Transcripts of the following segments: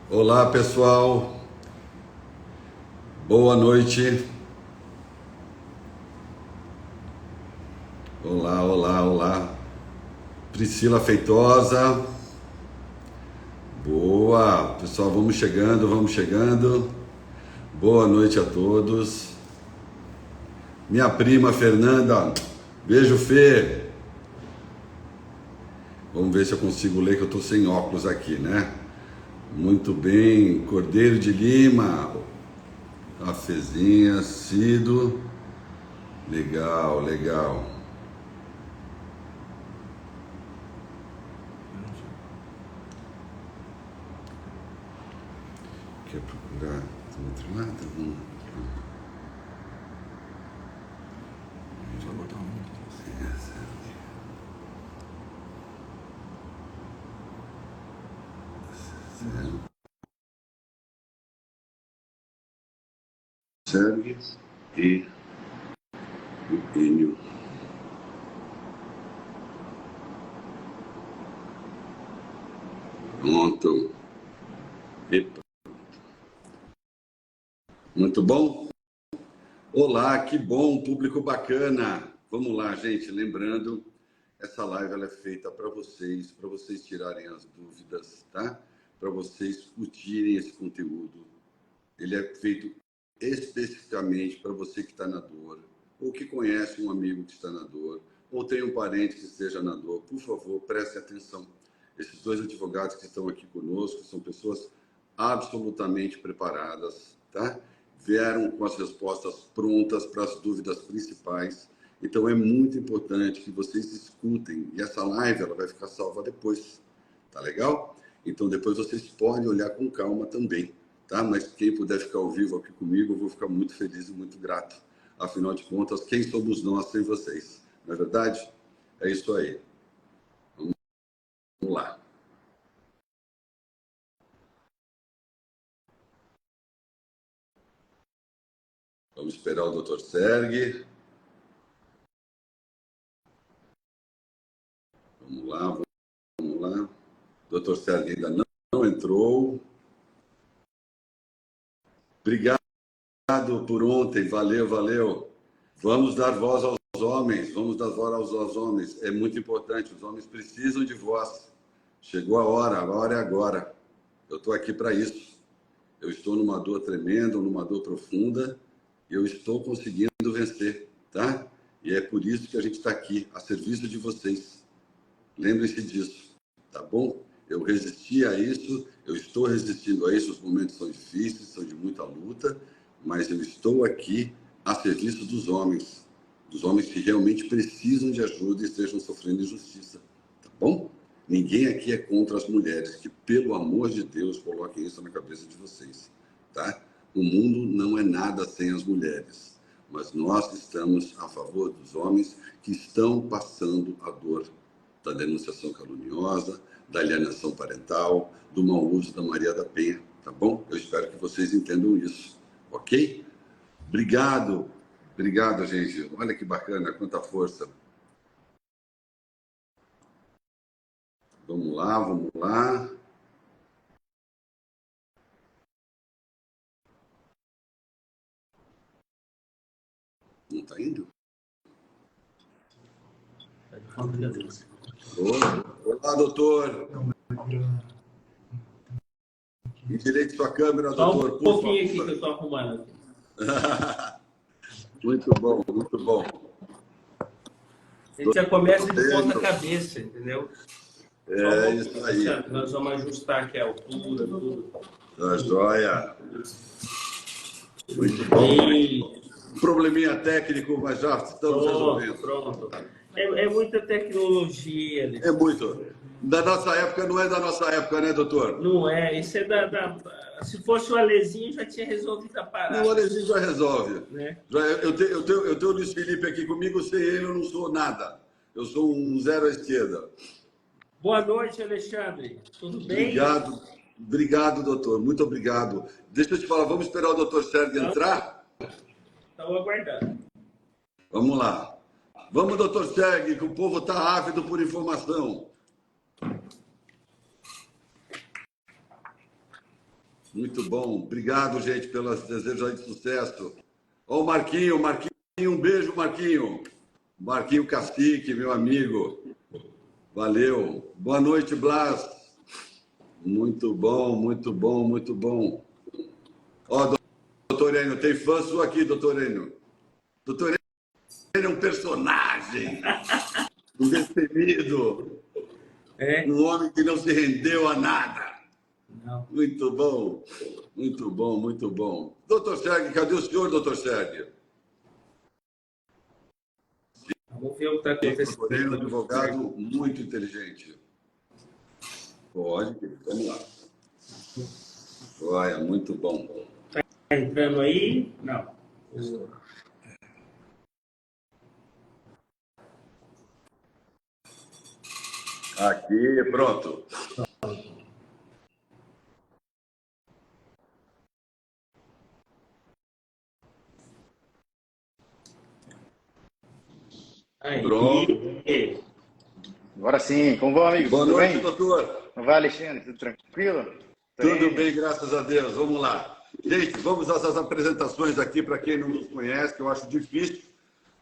Olá, pessoal. Boa noite. Olá, olá, olá. Priscila Feitosa. Boa. Pessoal, vamos chegando, vamos chegando. Boa noite a todos. Minha prima Fernanda. Beijo, Fê. Vamos ver se eu consigo ler, que eu tô sem óculos aqui, né? Muito bem. Cordeiro de Lima. A Fezinha, Cido. Legal, legal. Quer procurar do outro lado? Só botar um. Sergue e o Enio. Pronto. Epa. Muito bom? Olá, que bom, público bacana. Vamos lá, gente. Lembrando, essa live ela é feita para vocês tirarem as dúvidas, tá? Para vocês curtirem esse conteúdo. Ele é feito especificamente para você que está na dor, ou que conhece um amigo que está na dor, ou tem um parente que esteja na dor. Por favor, preste atenção. Esses dois advogados que estão aqui conosco são pessoas absolutamente preparadas, tá? Vieram com as respostas prontas para as dúvidas principais. Então é muito importante que vocês escutem. E essa live ela vai ficar salva depois, tá legal? Então depois vocês podem olhar com calma também, tá? Mas quem puder ficar ao vivo aqui comigo, eu vou ficar muito feliz e muito grato. Afinal de contas, quem somos nós sem vocês? Não é verdade? É isso aí. Vamos lá. Vamos esperar o Dr. Sergue. Vamos lá, vamos lá. O Dr. Sergue ainda não entrou. Obrigado por ontem. Valeu, valeu. Vamos dar voz aos homens. Vamos dar voz aos homens. É muito importante. Os homens precisam de voz. Chegou a hora é agora. Eu estou aqui para isso. Eu estou numa dor tremenda, numa dor profunda, e eu estou conseguindo vencer, tá? E é por isso que a gente está aqui, a serviço de vocês. Lembrem-se disso, tá bom? Eu resisti a isso, eu estou resistindo a isso, os momentos são difíceis, são de muita luta, mas eu estou aqui a serviço dos homens que realmente precisam de ajuda e estejam sofrendo injustiça, tá bom? Ninguém aqui é contra as mulheres, que pelo amor de Deus coloquem isso na cabeça de vocês, tá? O mundo não é nada sem as mulheres, mas nós estamos a favor dos homens que estão passando a dor da denunciação caluniosa, da alienação parental, do mau uso da Maria da Penha, tá bom? Eu espero que vocês entendam isso, ok? Obrigado, obrigado, gente. Olha que bacana, quanta força. Vamos lá, vamos lá. Não está indo? Olá, doutor. Endireite sua câmera, doutor. Só um pouquinho aqui que eu estou arrumando. Muito bom, muito bom. A gente já começa de ponta cabeça, entendeu? É isso aí. Nós vamos ajustar aqui a altura, tudo. Tá joia. Muito bom. Um probleminha técnico, mas já estamos resolvendo. Pronto. É muita tecnologia. É muito. Da nossa época, não é da nossa época, né, doutor? Não é. Isso é Se fosse o Alezinho, já tinha resolvido a parada. O Alezinho já resolve. Né? Eu tenho o Luiz Felipe aqui comigo, sem ele eu não sou nada. Eu sou um zero à esquerda. Boa noite, Alexandre. Tudo bem? Obrigado, doutor. Muito obrigado. Deixa eu te falar, vamos esperar o doutor Sérgio entrar? Estamos aguardando. Vamos lá. Vamos, doutor Sérgio, que o povo está ávido por informação. Muito bom. Obrigado, gente, pelos desejos aí de sucesso. Ó, o Marquinho, um beijo, Marquinho. Marquinho Cacique, meu amigo. Valeu. Boa noite, Blas. Muito bom, muito bom, muito bom. Ó, doutor Enio, tem fã sua aqui, doutor Enio. Doutor Enio é um personagem, um destemido, um homem que não se rendeu a nada. Não. Muito bom, muito bom, muito bom. Doutor Sérgio, cadê o senhor, doutor Sérgio? Vamos ver o que está acontecendo. Doutor Enio, advogado muito inteligente. Pode, vamos lá. Olha, muito bom. Tá entrando aí? Não. Aqui, pronto. Aí. Pronto. Agora sim, como vão, amigos? Boa Tudo noite, bem? doutor. Como vai, Alexandre? Tudo tranquilo? Tudo bem, graças a Deus. Vamos lá. Gente, vamos às apresentações aqui para quem não nos conhece, que eu acho difícil,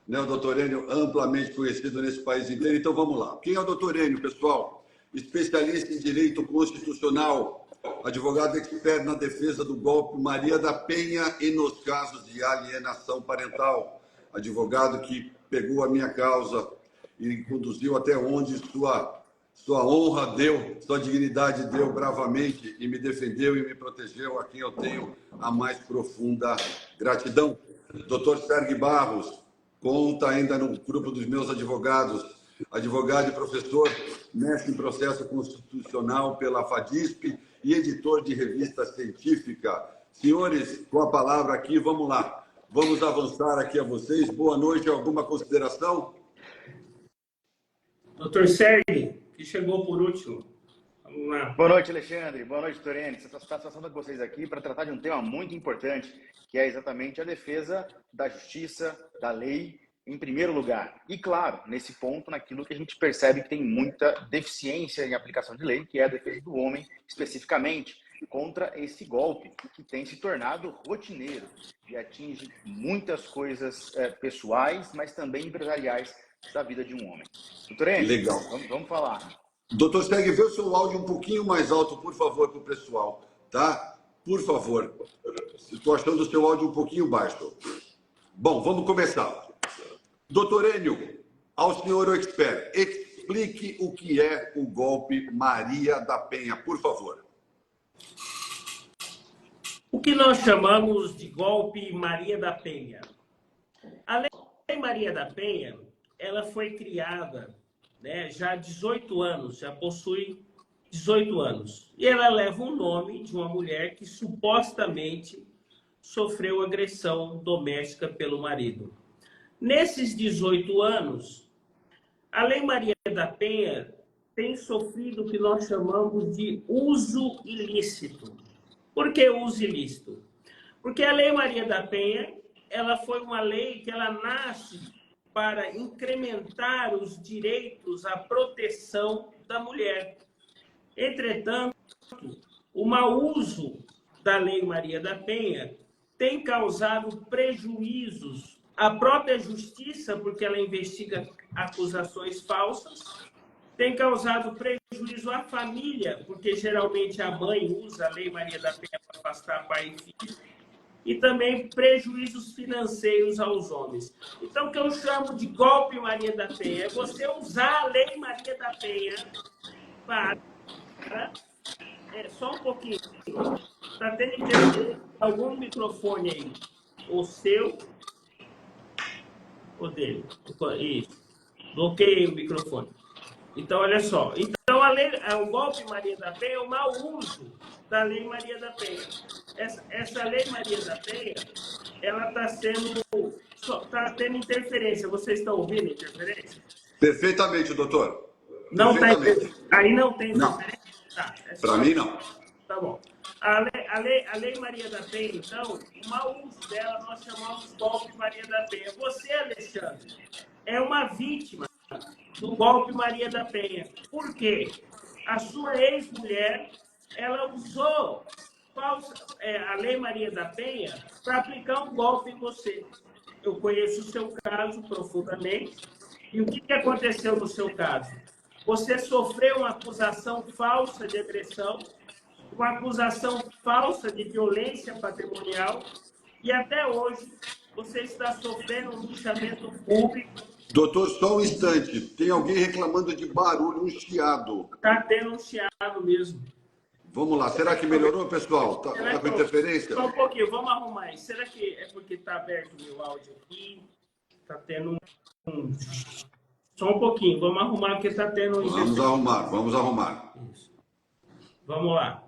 né? O doutor Enio amplamente conhecido nesse país inteiro. Então, vamos lá. Quem é o doutor Enio, pessoal? Especialista em direito constitucional, advogado expert na defesa do golpe Maria da Penha e nos casos de alienação parental. Advogado que pegou a minha causa e conduziu até onde sua honra deu, sua dignidade deu bravamente e me defendeu e me protegeu, a quem eu tenho a mais profunda gratidão. Doutor Sérgio Barros, conta ainda no grupo dos meus advogados, advogado e professor, mestre em processo constitucional pela FADISP e editor de revista científica. Senhores, com a palavra aqui, vamos lá. Vamos avançar aqui a vocês. Boa noite, alguma consideração? Doutor Sérgio, que chegou por último. Vamos lá. Boa noite, Alexandre. Boa noite, Torene. Satisfação com vocês aqui para tratar de um tema muito importante, que é exatamente a defesa da justiça, da lei, em primeiro lugar. E, claro, nesse ponto, naquilo que a gente percebe que tem muita deficiência em aplicação de lei, que é a defesa do homem, especificamente, contra esse golpe, que tem se tornado rotineiro e atinge muitas coisas pessoais, mas também empresariais da vida de um homem. Doutor Enio, legal. Vamos falar. Doutor Seg, vê o seu áudio um pouquinho mais alto, por favor, para o pessoal, tá? Por favor. Estou achando o seu áudio um pouquinho baixo. Bom, vamos começar. Doutor Enio, ao senhor expert, explique o que é o golpe Maria da Penha, por favor. O que nós chamamos de golpe Maria da Penha? A Lei Maria da Penha, ela foi criada, né, já há 18 anos, já possui 18 anos. E ela leva o nome de uma mulher que supostamente sofreu agressão doméstica pelo marido. Nesses 18 anos, a Lei Maria da Penha tem sofrido o que nós chamamos de uso ilícito. Por que uso ilícito? Porque a Lei Maria da Penha, ela foi uma lei que ela nasce para incrementar os direitos à proteção da mulher. Entretanto, o mau uso da Lei Maria da Penha tem causado prejuízos à própria justiça, porque ela investiga acusações falsas, tem causado prejuízo à família, porque geralmente a mãe usa a Lei Maria da Penha para afastar pai e filho, e também prejuízos financeiros aos homens. Então, o que eu chamo de golpe Maria da Penha é você usar a Lei Maria da Penha para... só um pouquinho. Está tendo algum microfone aí? O seu ou dele? Isso. Bloqueei o microfone. Então, olha só. Então, o golpe Maria da Penha é o mau uso da Lei Maria da Penha. Essa Lei Maria da Penha, ela está tendo interferência. Vocês estão ouvindo interferência? Perfeitamente, doutor. Não Perfeitamente. Aí não tem não. interferência? Tá, para mim, não. Tá bom. A lei Maria da Penha, então, o mau uso dela nós chamamos de golpe Maria da Penha. Você, Alexandre, é uma vítima do golpe Maria da Penha. Por quê? A sua ex-mulher, ela usou a Lei Maria da Penha para aplicar um golpe em você. Eu conheço o seu caso profundamente. E o que aconteceu no seu caso? Você sofreu uma acusação falsa de agressão, uma acusação falsa de violência patrimonial, e até hoje você está sofrendo um linchamento público. Doutor, só um instante. Tem alguém reclamando de barulho, um chiado. Está tendo um chiado mesmo. Vamos lá. Será que melhorou, pessoal? Está com interferência? Só um pouquinho, vamos arrumar isso. Será que é porque está aberto o meu áudio aqui? Está tendo Só um pouquinho, vamos arrumar porque está tendo Vamos arrumar. Isso. Vamos lá.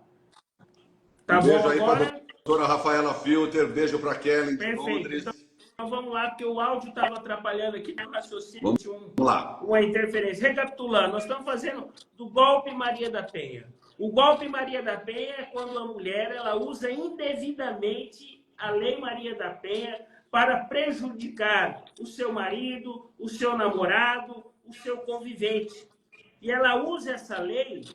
Tá beijo bom aí agora? para a doutora Rafaela Filter, beijo para a Kelly. Perfeito. Então vamos lá, porque o áudio estava atrapalhando aqui no raciocínio. Vamos lá. Uma interferência. Recapitulando, nós estamos fazendo do golpe Maria da Penha. O golpe Maria da Penha é quando a mulher ela usa indevidamente a Lei Maria da Penha para prejudicar o seu marido, o seu namorado, o seu convivente. E ela usa essa lei,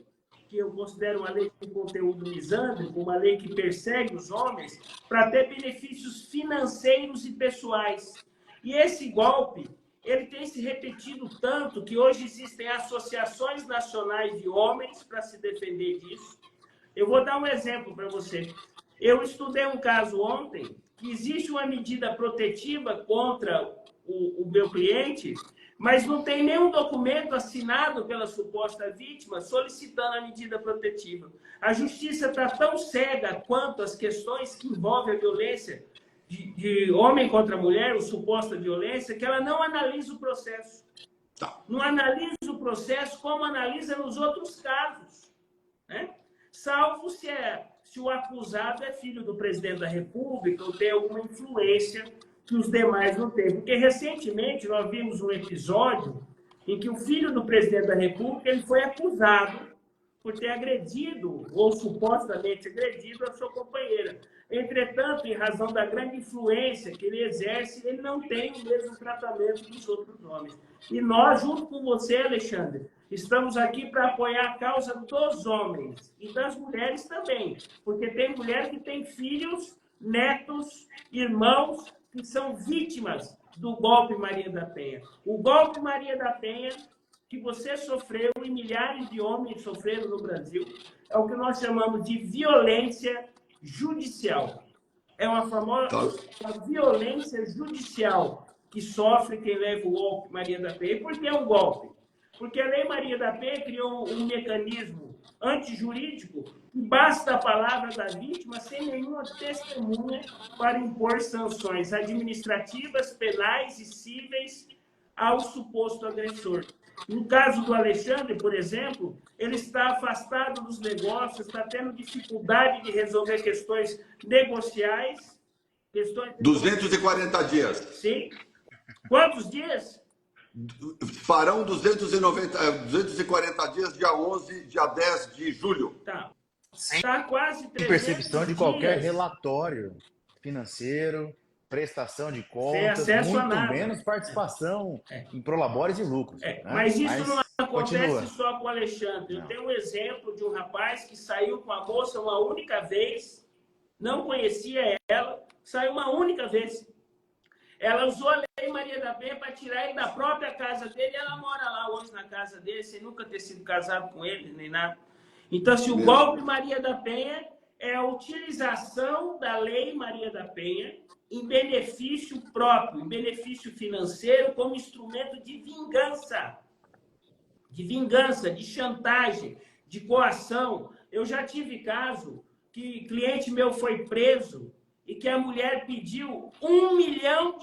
que eu considero uma lei com conteúdo misândrico, uma lei que persegue os homens, para ter benefícios financeiros e pessoais. E esse golpe, ele tem se repetido tanto que hoje existem associações nacionais de homens para se defender disso. Eu vou dar um exemplo para você. Eu estudei um caso ontem que existe uma medida protetiva contra o meu cliente, mas não tem nenhum documento assinado pela suposta vítima solicitando a medida protetiva. A justiça está tão cega quanto as questões que envolvem a violência de homem contra mulher, ou suposta violência, que ela não analisa o processo. Não analisa o processo como analisa nos outros casos, né? Salvo se o acusado é filho do presidente da República ou tem alguma influência que os demais não têm. Porque, recentemente, nós vimos um episódio em que o filho do presidente da República ele foi acusado por ter agredido, ou supostamente agredido, a sua companheira. Entretanto, em razão da grande influência que ele exerce, ele não tem o mesmo tratamento dos outros homens. E nós, junto com você, Alexandre, estamos aqui para apoiar a causa dos homens e das mulheres também, porque tem mulher que tem filhos, netos, irmãos que são vítimas do golpe Maria da Penha. O golpe Maria da Penha que você sofreu e milhares de homens sofreram no Brasil é o que nós chamamos de violência judicial. É uma famosa violência judicial que sofre quem leva o golpe Maria da Penha. E por que é um golpe? Porque a Lei Maria da Penha criou um mecanismo antijurídico que basta a palavra da vítima sem nenhuma testemunha para impor sanções administrativas, penais e cíveis ao suposto agressor. No caso do Alexandre, por exemplo, ele está afastado dos negócios, está tendo dificuldade de resolver questões negociais. 240 dias. Sim. Quantos dias? Farão 240 dias, dia 10 de julho. Tá. Está quase 300 Sem percepção de qualquer dias. relatório financeiro, prestação de contas, acesso a muito nada. menos participação em prolabores e lucros. Né? Mas isso não acontece continua. só com o Alexandre. Eu tenho um exemplo de um rapaz que saiu com a moça uma única vez, não conhecia ela, saiu uma única vez. Ela usou a Lei Maria da Penha para tirar ele da própria casa dele, e ela mora lá hoje na casa dele, sem nunca ter sido casado com ele, nem nada. Então, se o golpe Maria da Penha é a utilização da Lei Maria da Penha em benefício próprio, em benefício financeiro, como instrumento de vingança, de chantagem, de coação. Eu já tive caso que cliente meu foi preso e que a mulher pediu R$1 milhão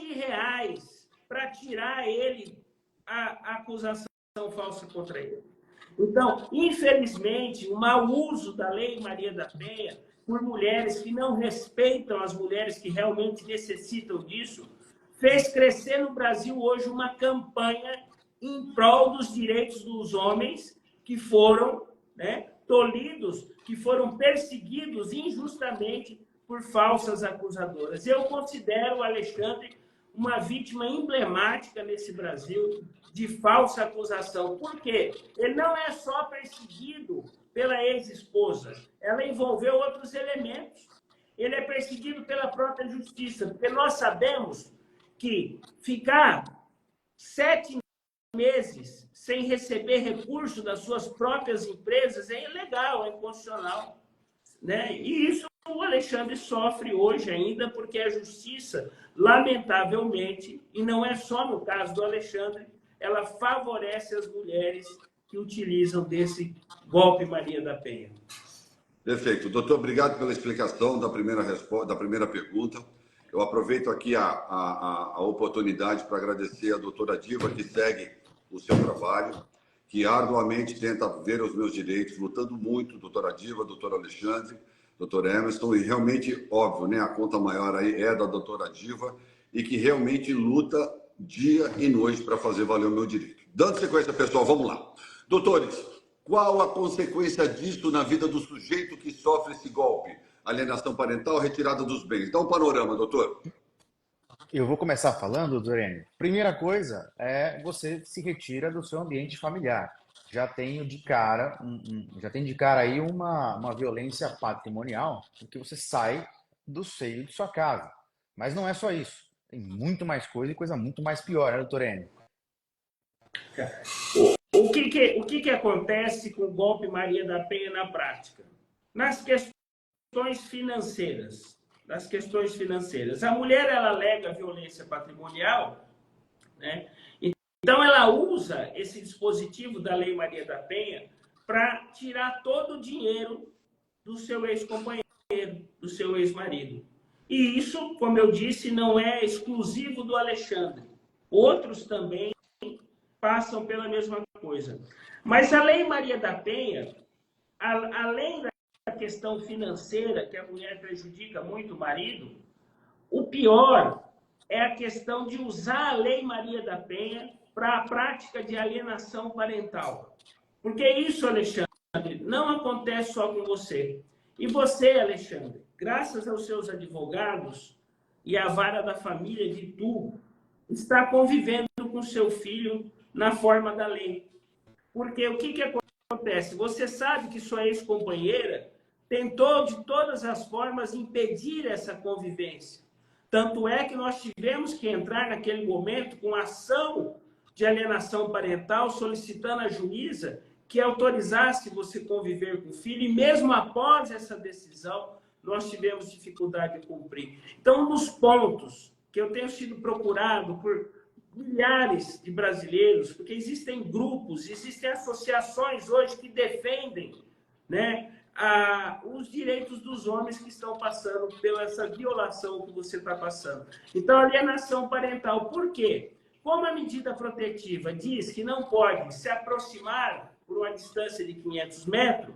para tirar ele a acusação falsa contra ele. Então, infelizmente, o mau uso da Lei Maria da Penha por mulheres que não respeitam as mulheres que realmente necessitam disso, fez crescer no Brasil hoje uma campanha em prol dos direitos dos homens que foram tolhidos, que foram perseguidos injustamente por falsas acusadoras. Eu considero o Alexandre uma vítima emblemática nesse Brasil de falsa acusação. Por quê? Ele não é só perseguido pela ex-esposa, ela envolveu outros elementos. ele é perseguido pela própria justiça, porque nós sabemos que ficar 7 meses sem receber recurso das suas próprias empresas é ilegal, é inconstitucional, né? E isso o Alexandre sofre hoje ainda, porque a justiça, lamentavelmente, e não é só no caso do Alexandre, ela favorece as mulheres que utilizam desse golpe Maria da Penha. Perfeito. Doutor, obrigado pela explicação da primeira pergunta. Eu aproveito aqui a oportunidade para agradecer a doutora Diva, que segue o seu trabalho, que arduamente tenta ver os meus direitos, lutando muito, doutora Diva, doutor Alexandre, doutor Emerson, e realmente, óbvio, né, a conta maior aí é da doutora Diva, e que realmente luta dia e noite para fazer valer o meu direito. Dando sequência, pessoal, vamos lá. Doutores, qual a consequência disso na vida do sujeito que sofre esse golpe? Alienação parental, retirada dos bens. Dá um panorama, doutor. Eu vou começar falando, Dorene. Primeira coisa é você se retira do seu ambiente familiar. Já tem de cara aí uma violência patrimonial, porque você sai do seio de sua casa. Mas não é só isso. Tem muito mais coisa e coisa muito mais pior, né, Dorene? O que acontece com o golpe Maria da Penha na prática? Nas questões financeiras. A mulher, ela alega violência patrimonial, né? Então, ela usa esse dispositivo da Lei Maria da Penha para tirar todo o dinheiro do seu ex-companheiro, do seu ex-marido. E isso, como eu disse, não é exclusivo do Alexandre. Outros também passam pela mesma coisa. Mas a Lei Maria da Penha, além da questão financeira, que a mulher prejudica muito o marido, o pior é a questão de usar a Lei Maria da Penha para a prática de alienação parental. Porque isso, Alexandre, não acontece só com você. E você, Alexandre, graças aos seus advogados e à vara da família de Itu, está convivendo com seu filho na forma da lei. Porque o que acontece? Você sabe que sua ex-companheira tentou de todas as formas impedir essa convivência. Tanto é que nós tivemos que entrar naquele momento com ação de alienação parental, solicitando à juíza que autorizasse você conviver com o filho, e mesmo após essa decisão, nós tivemos dificuldade de cumprir. Então, um dos pontos que eu tenho sido procurado por milhares de brasileiros, porque existem grupos, existem associações hoje que defendem, né, os direitos dos homens que estão passando pela essa violação que você está passando. Então, alienação parental, por quê? Como a medida protetiva diz que não pode se aproximar por uma distância de 500 metros,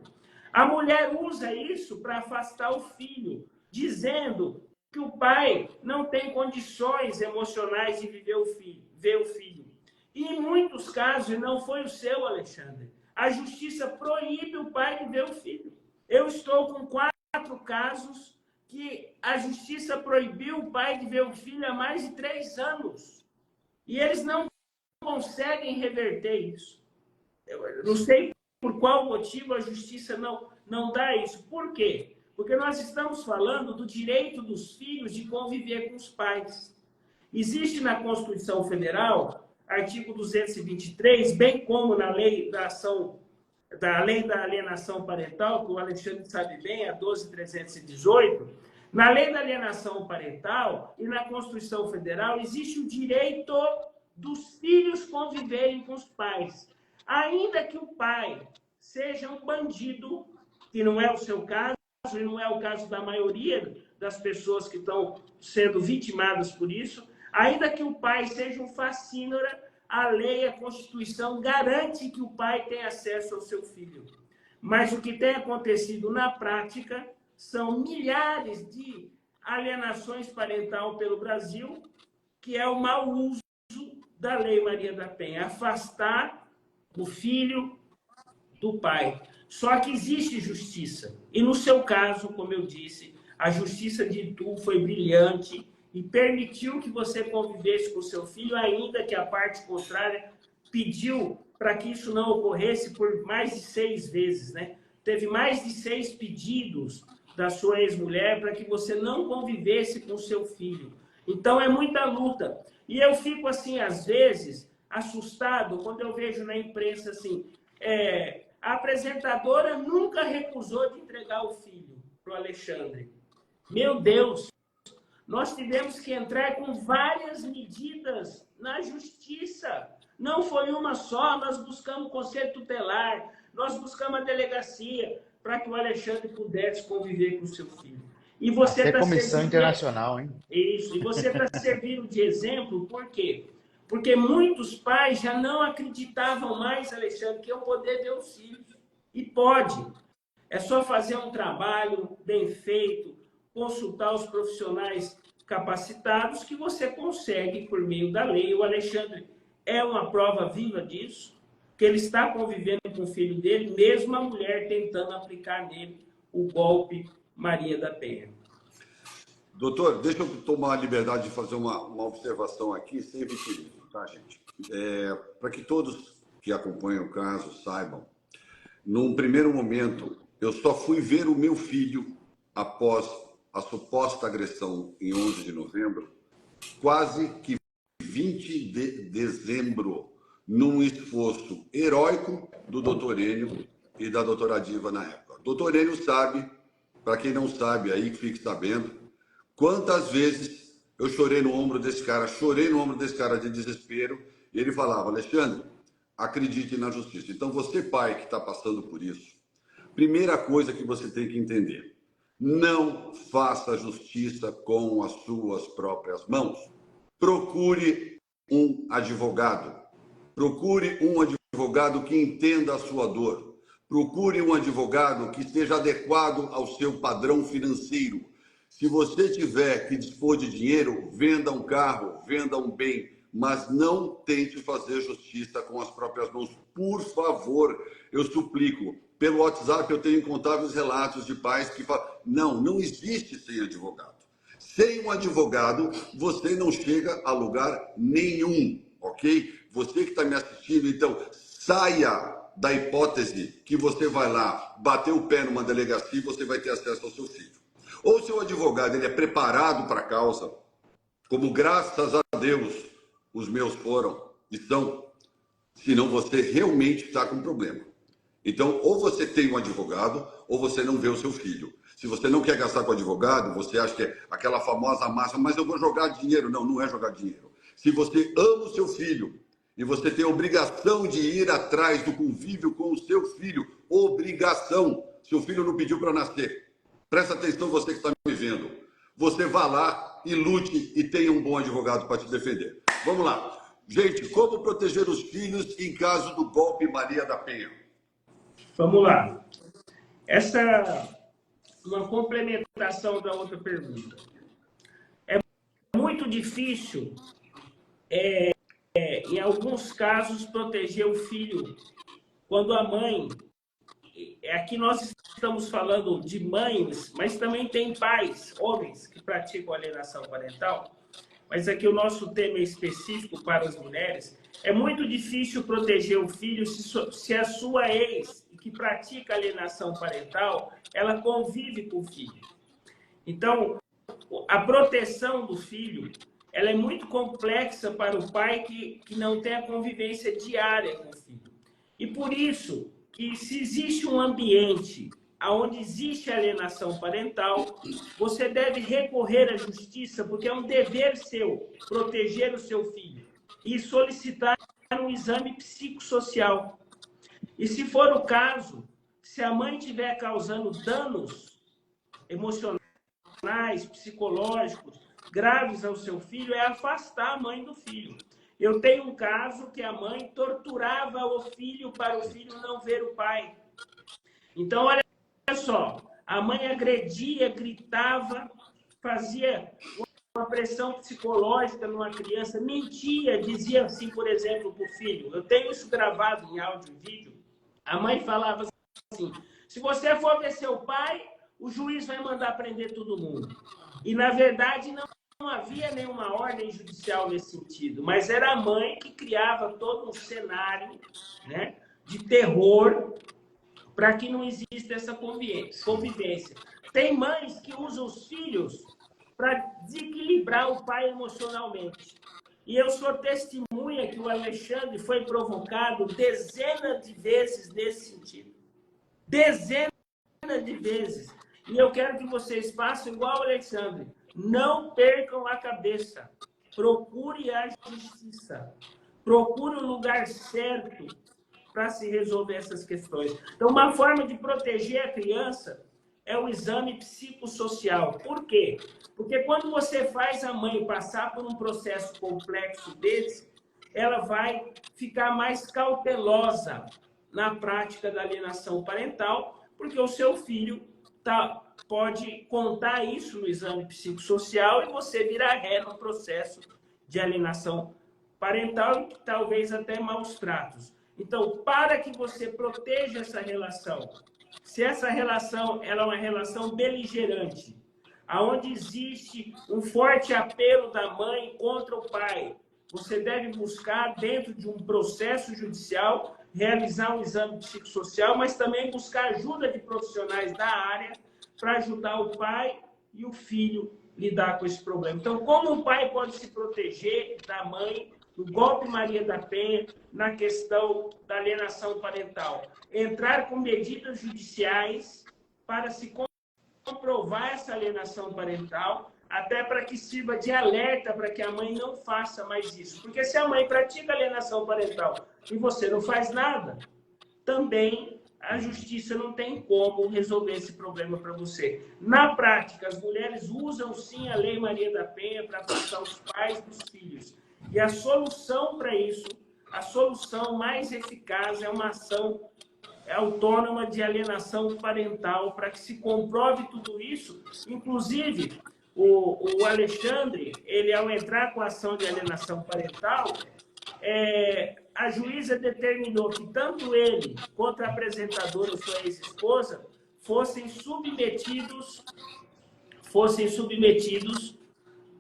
a mulher usa isso para afastar o filho, dizendo que o pai não tem condições emocionais de ver o filho. E em muitos casos, e não foi o seu, Alexandre, a justiça proíbe o pai de ver o filho. Eu estou com 4 casos que a justiça proibiu o pai de ver o filho há mais de 3 anos. E eles não conseguem reverter isso. Eu não sei por qual motivo a justiça não dá isso. Por quê? Porque nós estamos falando do direito dos filhos de conviver com os pais. Existe na Constituição Federal, artigo 223, bem como na lei da alienação parental, que o Alexandre sabe bem, a 12.318, na lei da alienação parental e na Constituição Federal, existe o direito dos filhos conviverem com os pais. Ainda que o pai seja um bandido, que não é o seu caso, e não é o caso da maioria das pessoas que estão sendo vitimadas por isso, ainda que o pai seja um facínora, a lei, a Constituição garante que o pai tenha acesso ao seu filho. Mas o que tem acontecido na prática são milhares de alienações parental pelo Brasil, que é o mau uso da Lei Maria da Penha, afastar o filho do pai. Só que existe justiça. E no seu caso, como eu disse, a justiça de Itu foi brilhante e permitiu que você convivesse com seu filho, ainda que a parte contrária pediu para que isso não ocorresse por mais de 6 vezes, né? Teve mais de 6 pedidos da sua ex-mulher para que você não convivesse com seu filho. Então, é muita luta. E eu fico, assim, às vezes, assustado quando eu vejo na imprensa, assim, a apresentadora nunca recusou de entregar o filho para o Alexandre. Meu Deus! Nós tivemos que entrar com várias medidas na justiça. Não foi uma só, nós buscamos o conselho tutelar, nós buscamos a delegacia para que o Alexandre pudesse conviver com o seu filho. E você Até está comissão internacional, hein? Isso, e você está servindo de exemplo, por quê? Porque muitos pais já não acreditavam mais, Alexandre, que iam poder ver os filhos. E pode. É só fazer um trabalho bem feito, consultar os profissionais capacitados que você consegue por meio da lei. O Alexandre é uma prova viva disso, que ele está convivendo com o filho dele, mesmo a mulher tentando aplicar nele o golpe Maria da Penha. Doutor, deixa eu tomar a liberdade de fazer uma observação aqui, sem vitimismo, tá, gente? Para que todos que acompanham o caso saibam, num primeiro momento, eu só fui ver o meu filho após a suposta agressão em 11 de novembro, quase que 20 de dezembro, num esforço heróico do doutor Enio e da doutora Diva na época. O doutor Enio sabe, para quem não sabe aí, que fique sabendo, quantas vezes eu chorei no ombro desse cara de desespero, e ele falava, Alexandre, acredite na justiça. Então, você, pai, que está passando por isso, primeira coisa que você tem que entender, não faça justiça com as suas próprias mãos. Procure um advogado. Procure um advogado que entenda a sua dor. Procure um advogado que esteja adequado ao seu padrão financeiro. Se você tiver que dispor de dinheiro, venda um carro, venda um bem, mas não tente fazer justiça com as próprias mãos. Por favor, eu suplico. Pelo WhatsApp eu tenho incontáveis relatos de pais que falam, não existe sem advogado. Sem um advogado, você não chega a lugar nenhum, ok? Você que está me assistindo, então, saia da hipótese que você vai lá bater o pé numa delegacia e você vai ter acesso ao seu filho. Ou seu advogado ele é preparado para a causa, como graças a Deus os meus foram e são, senão você realmente está com problema. Então, ou você tem um advogado, ou você não vê o seu filho. Se você não quer gastar com advogado, você acha que é aquela famosa máxima, mas eu vou jogar dinheiro. Não, não é jogar dinheiro. Se você ama o seu filho e você tem a obrigação de ir atrás do convívio com o seu filho, obrigação, seu filho não pediu para nascer. Presta atenção, você que está me vendo. Você vá lá e lute e tenha um bom advogado para te defender. Vamos lá. Gente, como proteger os filhos em caso do golpe Maria da Penha? Vamos lá. Essa é uma complementação da outra pergunta. É muito difícil, em alguns casos, proteger o filho quando a mãe... Aqui nós estamos falando de mães, mas também tem pais, homens, que praticam alienação parental. Mas aqui o nosso tema é específico para as mulheres. É muito difícil proteger o filho se a sua ex, que pratica alienação parental, ela convive com o filho. Então, a proteção do filho, ela é muito complexa para o pai que não tem a convivência diária com o filho. E por isso que se existe um ambiente onde existe alienação parental, você deve recorrer à justiça, porque é um dever seu proteger o seu filho e solicitar um exame psicossocial. E se for o caso, se a mãe estiver causando danos emocionais, psicológicos, graves ao seu filho, é afastar a mãe do filho. Eu tenho um caso que a mãe torturava o filho para o filho não ver o pai. Então, olha só, a mãe agredia, gritava, fazia uma pressão psicológica numa criança, mentia, dizia assim, por exemplo, para o filho, eu tenho isso gravado em áudio e vídeo, a mãe falava assim, se você for ver seu pai, o juiz vai mandar prender todo mundo. E, na verdade, não havia nenhuma ordem judicial nesse sentido, mas era a mãe que criava todo um cenário, né, de terror para que não exista essa convivência. Tem mães que usam os filhos para desequilibrar o pai emocionalmente. E eu sou testemunha que o Alexandre foi provocado dezenas de vezes nesse sentido. Dezenas de vezes. E eu quero que vocês façam igual o Alexandre. Não percam a cabeça. Procure a justiça. Procure o lugar certo para se resolver essas questões. Então, uma forma de proteger a criança é o exame psicossocial. Por quê? Porque quando você faz a mãe passar por um processo complexo desse, ela vai ficar mais cautelosa na prática da alienação parental, porque o seu filho pode contar isso no exame psicossocial e você virar ré no processo de alienação parental e talvez até maus tratos. Então, para que você proteja essa relação, se essa relação ela é uma relação beligerante, aonde existe um forte apelo da mãe contra o pai, você deve buscar, dentro de um processo judicial, realizar um exame psicossocial, mas também buscar ajuda de profissionais da área para ajudar o pai e o filho a lidar com esse problema. Então, como o pai pode se proteger da mãe, do golpe Maria da Penha, na questão da alienação parental? Entrar com medidas judiciais para se comprovar essa alienação parental, até para que sirva de alerta para que a mãe não faça mais isso. Porque se a mãe pratica alienação parental e você não faz nada, também a justiça não tem como resolver esse problema para você. Na prática, as mulheres usam sim a Lei Maria da Penha para afastar os pais dos filhos. E a solução para isso, a solução mais eficaz é uma ação autônoma de alienação parental, para que se comprove tudo isso. Inclusive, o Alexandre, ele ao entrar com a ação de alienação parental, a juíza determinou que tanto ele quanto a apresentadora, sua ex-esposa, fossem submetidos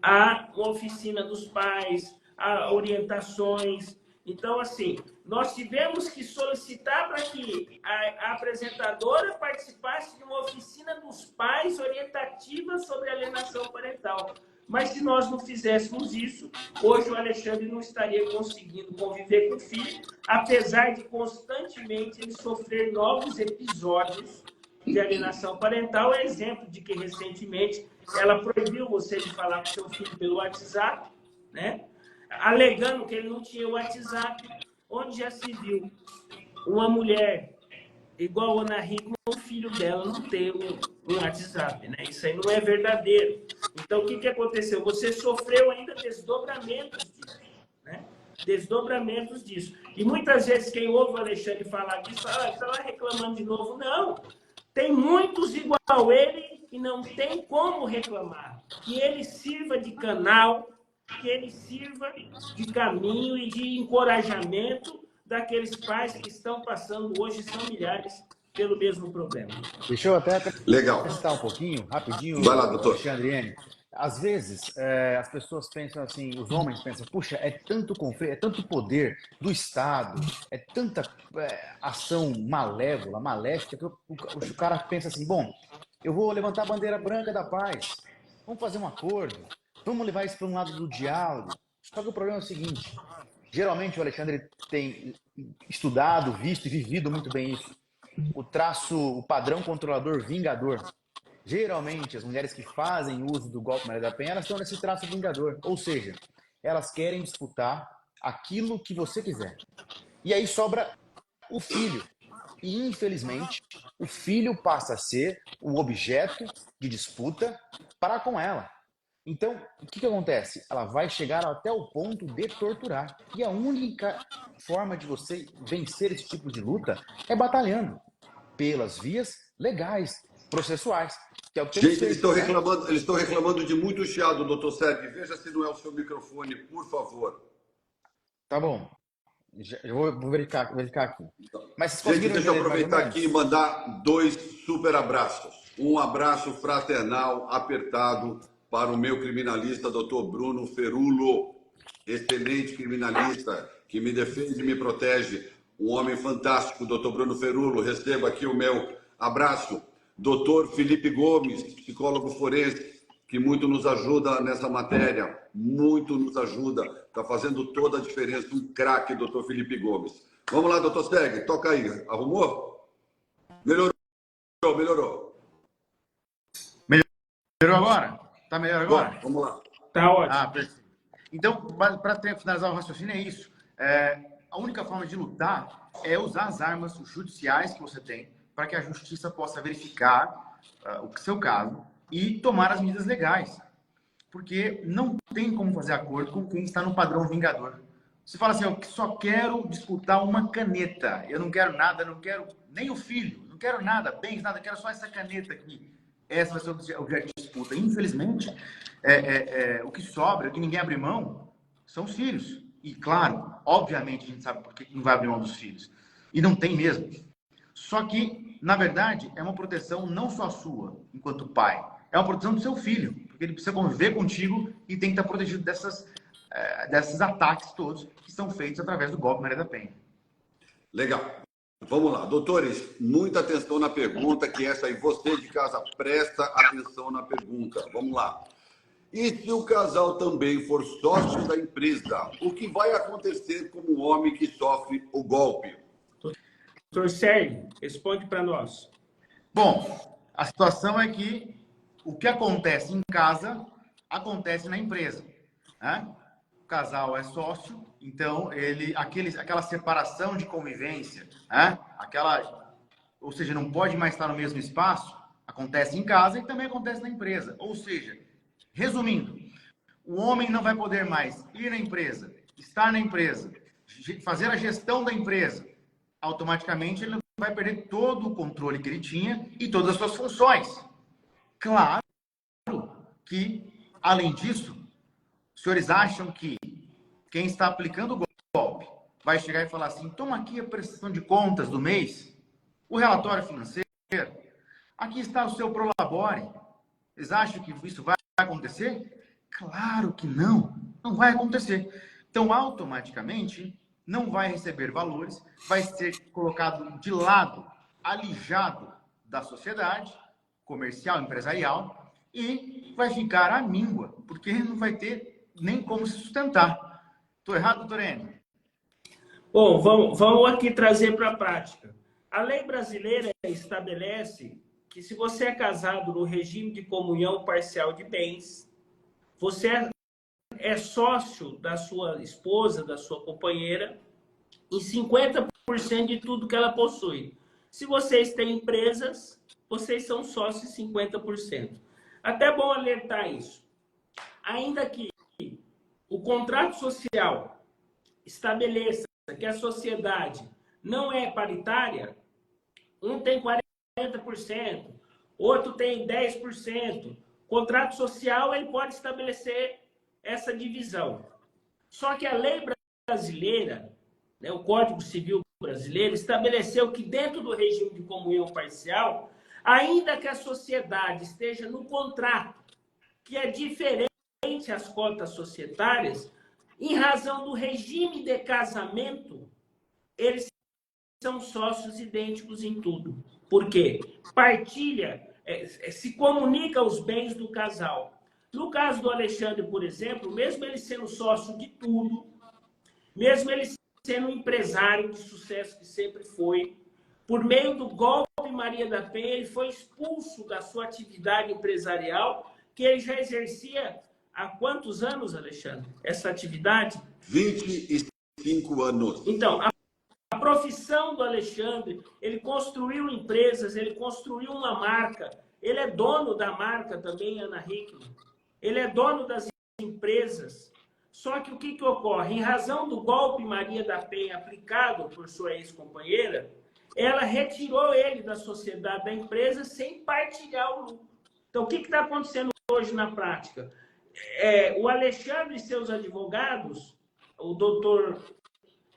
a uma oficina dos pais, a orientações. Então, assim, nós tivemos que solicitar para que a apresentadora participasse de uma oficina dos pais orientativa sobre alienação parental. Mas se nós não fizéssemos isso, hoje o Alexandre não estaria conseguindo conviver com o filho, apesar de constantemente ele sofrer novos episódios de alienação parental. É exemplo de que recentemente ela proibiu você de falar com seu filho pelo WhatsApp, né? Alegando que ele não tinha o WhatsApp, onde já se viu uma mulher igual a Ana Hickman, o filho dela não ter um WhatsApp, né? Isso aí não é verdadeiro. Então, o que aconteceu? Você sofreu ainda desdobramentos disso, né? Desdobramentos disso. E muitas vezes quem ouve o Alexandre falar disso, está lá reclamando de novo. Não, tem muitos igual ele e não tem como reclamar. Que ele sirva de canal, que ele sirva de caminho e de encorajamento daqueles pais que estão passando, hoje são milhares, pelo mesmo problema. Deixa eu até Legal. acrescentar um pouquinho, rapidinho, Vai lá, doutor. Alexandre. Às vezes, as pessoas pensam assim, os homens pensam, puxa, é tanto conflito, é tanto poder do Estado, é tanta ação malévola, maléfica, que o cara pensa assim, bom, eu vou levantar a bandeira branca da paz, vamos fazer um acordo, vamos levar isso para um lado do diálogo. Só que o problema é o seguinte, geralmente o Alexandre tem estudado, visto e vivido muito bem isso, o padrão controlador vingador. Geralmente, as mulheres que fazem uso do golpe Maria da Penha, elas estão nesse traço vingador. Ou seja, elas querem disputar aquilo que você quiser. E aí sobra o filho. E, infelizmente, o filho passa a ser o objeto de disputa para com ela. Então, o que acontece? Ela vai chegar até o ponto de torturar. E a única forma de você vencer esse tipo de luta é batalhando pelas vias legais, processuais. Que é o que Gente, eles estão reclamando de muito chiado, doutor Sérgio. Veja se não é o seu microfone, por favor. Tá bom. Eu vou verificar aqui. Mas vocês Gente, conseguiram deixa eu entender mais ou aproveitar menos? aqui e mandar 2 super abraços. Um abraço fraternal, apertado, para o meu criminalista, doutor Bruno Ferulo. Excelente criminalista, que me defende e me protege. Um homem fantástico, doutor Bruno Ferulo. Receba aqui o meu abraço. Doutor Felipe Gomes, psicólogo forense, que muito nos ajuda nessa matéria, muito nos ajuda, está fazendo toda a diferença, um craque, doutor Felipe Gomes. Vamos lá, doutor Steg, toca aí. Arrumou? Melhorou, melhorou. Melhorou agora? Tá melhor agora? Bom, vamos lá. Tá ótimo. Ah, perfeito. Então, para finalizar o raciocínio, é isso. A única forma de lutar é usar as armas judiciais que você tem para que a justiça possa verificar o seu caso e tomar as medidas legais. Porque não tem como fazer acordo com quem está no padrão vingador. Você fala assim, eu só quero disputar uma caneta. Eu não quero nada, não quero nem o filho, não quero nada, bens, nada, eu quero só essa caneta aqui. Essa vai ser o objeto de disputa. Infelizmente, o que sobra, o que ninguém abre mão, são os filhos. E, claro, obviamente, a gente sabe por que não vai abrir mão dos filhos. E não tem mesmo. Só que, na verdade, é uma proteção não só sua, enquanto pai. É uma proteção do seu filho. Porque ele precisa conviver contigo e tem que estar protegido desses ataques todos que são feitos através do golpe Maria da Penha. Legal. Vamos lá, doutores, muita atenção na pergunta, que essa aí, você de casa, presta atenção na pergunta. Vamos lá. E se o casal também for sócio da empresa, o que vai acontecer com o homem que sofre o golpe? Doutor Sérgio, responde para nós. Bom, a situação é que o que acontece em casa, acontece na empresa. Né? O casal é sócio, então aquela separação de convivência, né? Ou seja, não pode mais estar no mesmo espaço, acontece em casa e também acontece na empresa. Ou seja, resumindo, o homem não vai poder mais ir na empresa, estar na empresa, fazer a gestão da empresa. Automaticamente ele vai perder todo o controle que ele tinha e todas as suas funções. Claro que, além disso, os senhores acham que quem está aplicando o golpe vai chegar e falar assim, toma aqui a prestação de contas do mês, o relatório financeiro, aqui está o seu prolabore. Vocês acham que isso vai acontecer? Claro que não, não vai acontecer. Então, automaticamente, não vai receber valores, vai ser colocado de lado, alijado da sociedade comercial, empresarial, e vai ficar à míngua, porque não vai ter nem como se sustentar. Estou errado, doutor Enio? Bom, vamos aqui trazer para a prática. A lei brasileira estabelece que se você é casado no regime de comunhão parcial de bens, você é sócio da sua esposa, da sua companheira, em 50% de tudo que ela possui. Se vocês têm empresas, vocês são sócios em 50%. Até é bom alertar isso. Ainda que o contrato social estabeleça que a sociedade não é paritária, um tem 40%, outro tem 10%. O contrato social ele pode estabelecer essa divisão. Só que a lei brasileira, né, o Código Civil brasileiro, estabeleceu que dentro do regime de comunhão parcial, ainda que a sociedade esteja no contrato, que é diferente às cotas societárias, em razão do regime de casamento, eles são sócios idênticos em tudo. Por quê? Partilha, se comunica os bens do casal. No caso do Alexandre, por exemplo, mesmo ele sendo sócio de tudo, mesmo ele sendo um empresário de sucesso que sempre foi, por meio do golpe Maria da Penha, ele foi expulso da sua atividade empresarial, que ele já exercia há quantos anos, Alexandre, essa atividade? 25 anos. Então, a profissão do Alexandre, ele construiu empresas, ele construiu uma marca, ele é dono da marca também, Ana Hickman, ele é dono das empresas. Só que o que ocorre? Em razão do golpe Maria da Penha aplicado por sua ex-companheira, ela retirou ele da sociedade da empresa sem partilhar o lucro. Então, o que está acontecendo hoje na prática? O Alexandre e seus advogados, o doutor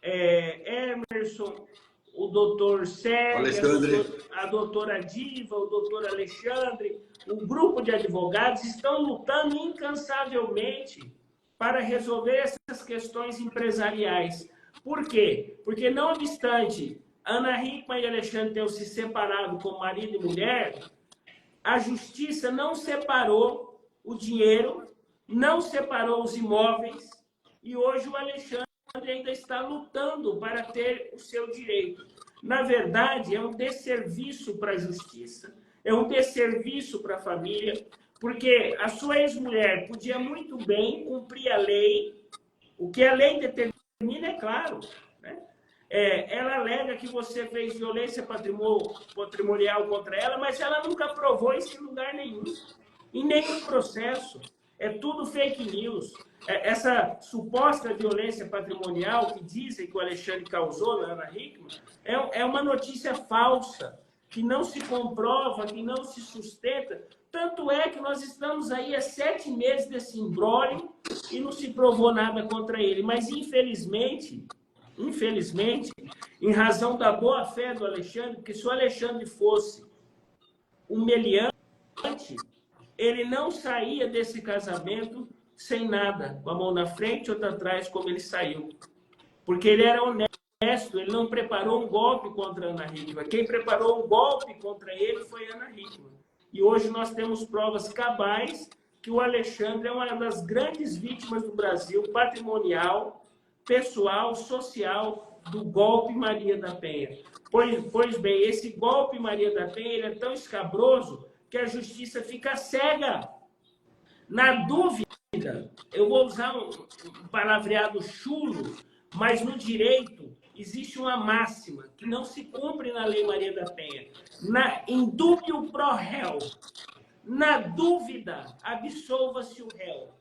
Emerson, o doutor Sérgio, a doutora Diva, o doutor Alexandre, o grupo de advogados estão lutando incansavelmente para resolver essas questões empresariais. Por quê? Porque, não obstante Ana Hickman e Alexandre tenham se separado como marido e mulher, a justiça não separou o dinheiro, não separou os imóveis, e hoje o Alexandre ainda está lutando para ter o seu direito. Na verdade, é um desserviço para a justiça, é um desserviço para a família, porque a sua ex-mulher podia muito bem cumprir a lei, o que a lei determina é claro, né? Ela alega que você fez violência patrimonial contra ela, mas ela nunca provou isso em lugar nenhum, em nenhum processo. É tudo fake news. Essa suposta violência patrimonial que dizem que o Alexandre causou na Ana Hickman é uma notícia falsa, que não se comprova, que não se sustenta. Tanto é que nós estamos aí há 7 meses desse imbróglio e não se provou nada contra ele. Mas, infelizmente, em razão da boa-fé do Alexandre, porque se o Alexandre fosse um meliante, ele não saía desse casamento sem nada, com a mão na frente e outra atrás, como ele saiu. Porque ele era honesto, ele não preparou um golpe contra a Ana Hickman. Quem preparou um golpe contra ele foi a Ana Hickman. E hoje nós temos provas cabais que o Alexandre é uma das grandes vítimas do Brasil, patrimonial, pessoal, social, do golpe Maria da Penha. Pois bem, esse golpe Maria da Penha ele é tão escabroso que a justiça fica cega. Na dúvida, eu vou usar um palavreado chulo, mas no direito existe uma máxima que não se cumpre na Lei Maria da Penha. In dubio pro réu. Na dúvida, absolva-se o réu.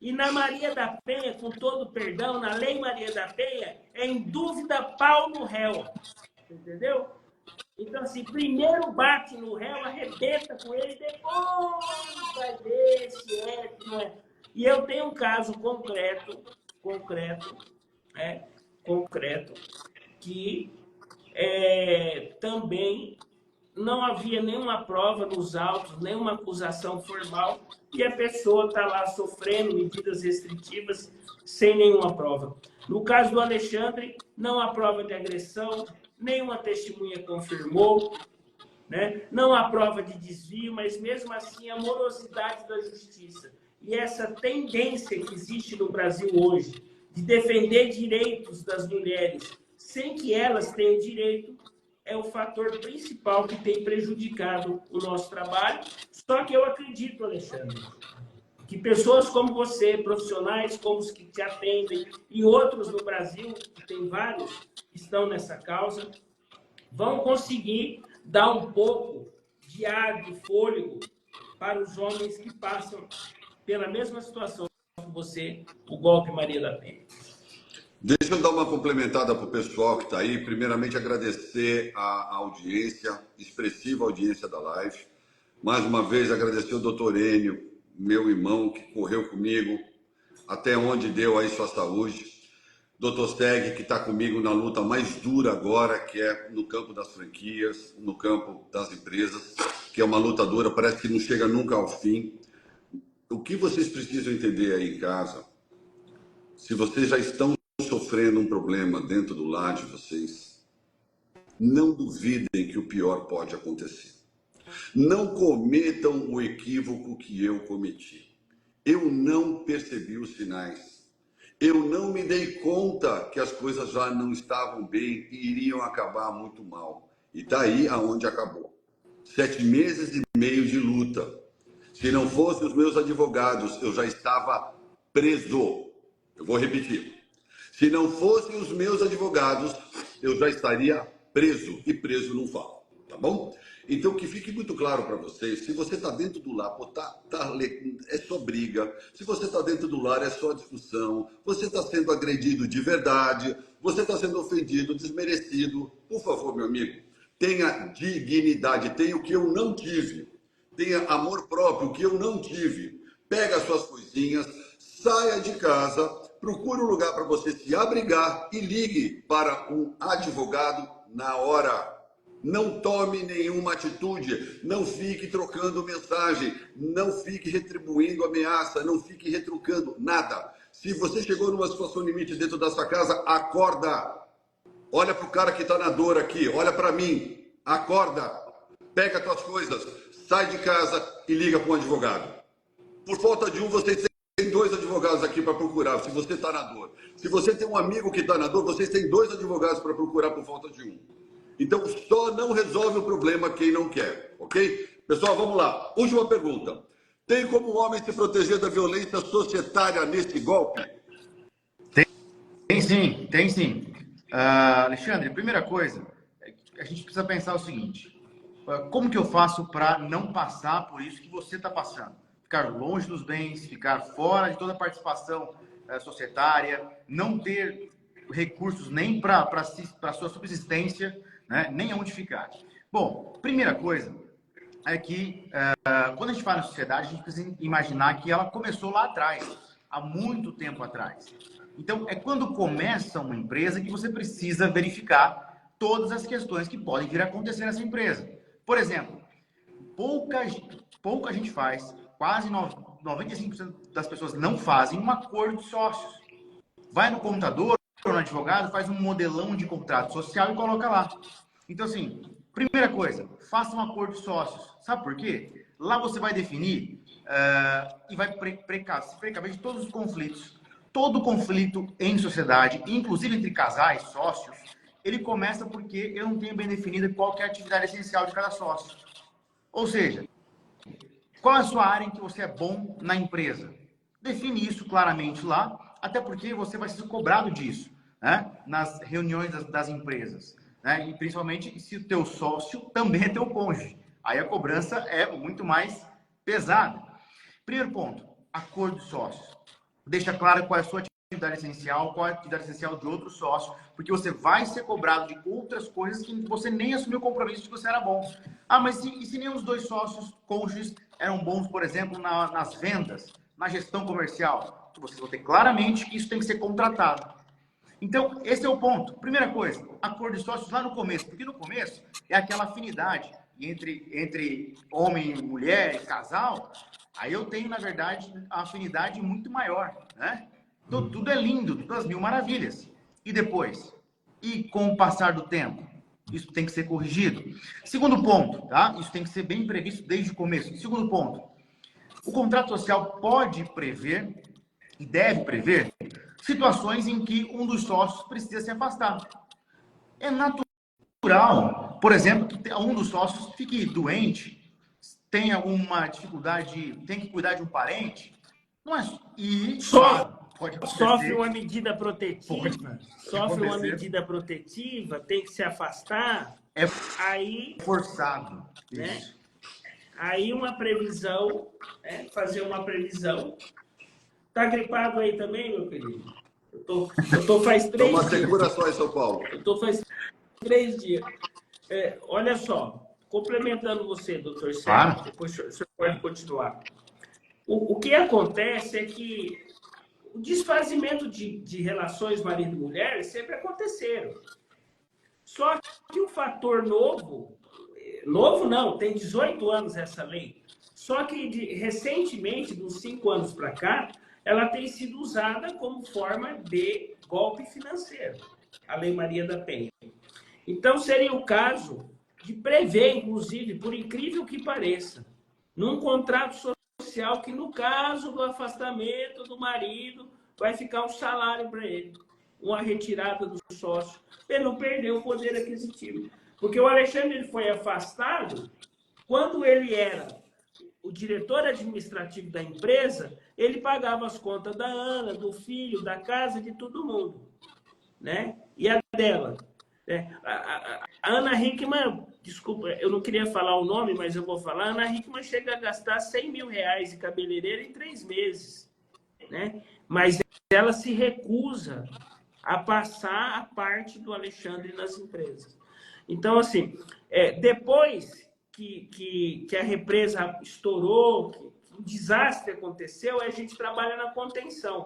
E na Maria da Penha, com todo perdão, na Lei Maria da Penha, é em dúvida pau no réu. Entendeu? Então, assim, primeiro bate no réu, arrebenta com ele, depois vai ver se é, se não é. E eu tenho um caso concreto, que também não havia nenhuma prova nos autos, nenhuma acusação formal, e a pessoa está lá sofrendo medidas restritivas sem nenhuma prova. No caso do Alexandre, não há prova de agressão, nenhuma testemunha confirmou, né? Não há prova de desvio, mas mesmo assim a morosidade da justiça e essa tendência que existe no Brasil hoje de defender direitos das mulheres sem que elas tenham direito é o fator principal que tem prejudicado o nosso trabalho. Só que eu acredito, Alexandre, que pessoas como você, profissionais como os que te atendem e outros no Brasil, que tem vários que estão nessa causa, vão conseguir dar um pouco de ar, de fôlego para os homens que passam pela mesma situação que você, o golpe Maria da Penha. Deixa eu dar uma complementada para o pessoal que está aí. Primeiramente, agradecer a audiência, expressiva audiência da live. Mais uma vez, agradecer o doutor Enio, meu irmão, que correu comigo até onde deu aí sua saúde. Doutor Steg, que está comigo na luta mais dura agora, que é no campo das franquias, no campo das empresas, que é uma luta dura, parece que não chega nunca ao fim. O que vocês precisam entender aí em casa, se vocês já estão sofrendo um problema dentro do lar de vocês, não duvidem que o pior pode acontecer. Não cometam o equívoco que eu cometi. Eu não percebi os sinais. Eu não me dei conta que as coisas já não estavam bem e iriam acabar muito mal. E está aí aonde acabou. 7 meses e meio de luta. Se não fossem os meus advogados, eu já estava preso. Eu vou repetir. Se não fossem os meus advogados, eu já estaria preso. E preso não falo, tá bom? Então, que fique muito claro para vocês, se você está dentro do lar, é só briga. Se você está dentro do lar, é só discussão. Você está sendo agredido de verdade. Você está sendo ofendido, desmerecido. Por favor, meu amigo, tenha dignidade. Tenha o que eu não tive. Tenha amor próprio, o que eu não tive. Pega as suas coisinhas, saia de casa, procure um lugar para você se abrigar e ligue para um advogado na hora. Não tome nenhuma atitude, não fique trocando mensagem, não fique retribuindo ameaça, não fique retrucando nada. Se você chegou numa situação limite dentro da sua casa, acorda. Olha para o cara que está na dor aqui, olha para mim, acorda. Pega as tuas coisas, sai de casa e liga para um advogado. Por falta de um, vocês têm 2 advogados aqui para procurar, se você está na dor. Se você tem um amigo que está na dor, vocês têm 2 advogados para procurar por falta de um. Então, só não resolve o problema quem não quer, ok? Pessoal, vamos lá. Última pergunta. Tem como o homem se proteger da violência societária nesse golpe? Tem sim, tem sim. Alexandre, primeira coisa, a gente precisa pensar o seguinte. Como que eu faço para não passar por isso que você está passando? Ficar longe dos bens, ficar fora de toda a participação societária, não ter recursos nem para a sua subsistência, né? Nem onde ficar. Bom, primeira coisa é que quando a gente fala em sociedade, a gente precisa imaginar que ela começou lá atrás, há muito tempo atrás. Então, é quando começa uma empresa que você precisa verificar todas as questões que podem vir a acontecer nessa empresa. Por exemplo, pouca gente faz, quase 95% das pessoas não fazem um acordo de sócios. Vai no contador ou no advogado, faz um modelão de contrato social e coloca lá. Então, assim, primeira coisa, faça um acordo de sócios. Sabe por quê? Lá você vai definir e vai se precaver de todos os conflitos. Todo conflito em sociedade, inclusive entre casais, sócios, ele começa porque eu não tenho bem definido qual que é a atividade essencial de cada sócio. Ou seja, qual é a sua área em que você é bom na empresa? Define isso claramente lá, até porque você vai ser cobrado disso, né? Nas reuniões das empresas, né? E principalmente se o teu sócio também é teu cônjuge. Aí a cobrança é muito mais pesada. Primeiro ponto, acordo de sócios. Deixa claro qual é a sua atividade essencial, qual é a atividade essencial de outro sócio, porque você vai ser cobrado de outras coisas que você nem assumiu o compromisso de que você era bom. Mas e se nem os 2 sócios cônjuges eram bons, por exemplo, nas vendas, na gestão comercial? Vocês vão ter claramente que isso tem que ser contratado. Então, esse é o ponto. Primeira coisa, acordo de sócios lá no começo, porque no começo é aquela afinidade entre homem e mulher, casal. Aí eu tenho, na verdade, a afinidade muito maior, né? Tudo é lindo, tudo as mil maravilhas. E depois? E com o passar do tempo? Isso tem que ser corrigido. Segundo ponto, tá? Isso tem que ser bem previsto desde o começo. Segundo ponto, o contrato social pode prever e deve prever situações em que um dos sócios precisa se afastar. É natural, por exemplo, que um dos sócios fique doente, tenha uma dificuldade, tem que cuidar de um parente, não é? E pode acontecer, sofre uma medida protetiva, tem que se afastar. Aí forçado. Né? Aí uma previsão, fazer uma previsão. Tá gripado aí também, meu querido? Eu tô faz 3 dias. Segura só em São Paulo. Eu tô faz 3 dias. Olha só. Complementando você, doutor Sérgio, depois o senhor pode continuar. O que acontece é que o desfazimento de relações marido-mulher sempre aconteceram. Só que o fator novo não, tem 18 anos essa lei, só que recentemente, dos 5 anos para cá, ela tem sido usada como forma de golpe financeiro, a Lei Maria da Penha. Então, seria o caso de prever, inclusive, por incrível que pareça, num contrato social que, no caso do afastamento do marido, vai ficar um salário para ele, uma retirada do sócio, ele não perdeu o poder aquisitivo. Porque o Alexandre foi afastado quando ele era o diretor administrativo da empresa, ele pagava as contas da Ana, do filho, da casa, de todo mundo, né? E a dela. A Ana Hickman, desculpa, eu não queria falar o nome, mas eu vou falar. A Ana Hickman chega a gastar 100 mil reais de cabeleireiro em 3 meses, né? Mas ela se recusa a passar a parte do Alexandre nas empresas. Então, assim, depois que a represa estourou, que o desastre aconteceu, a gente trabalha na contenção.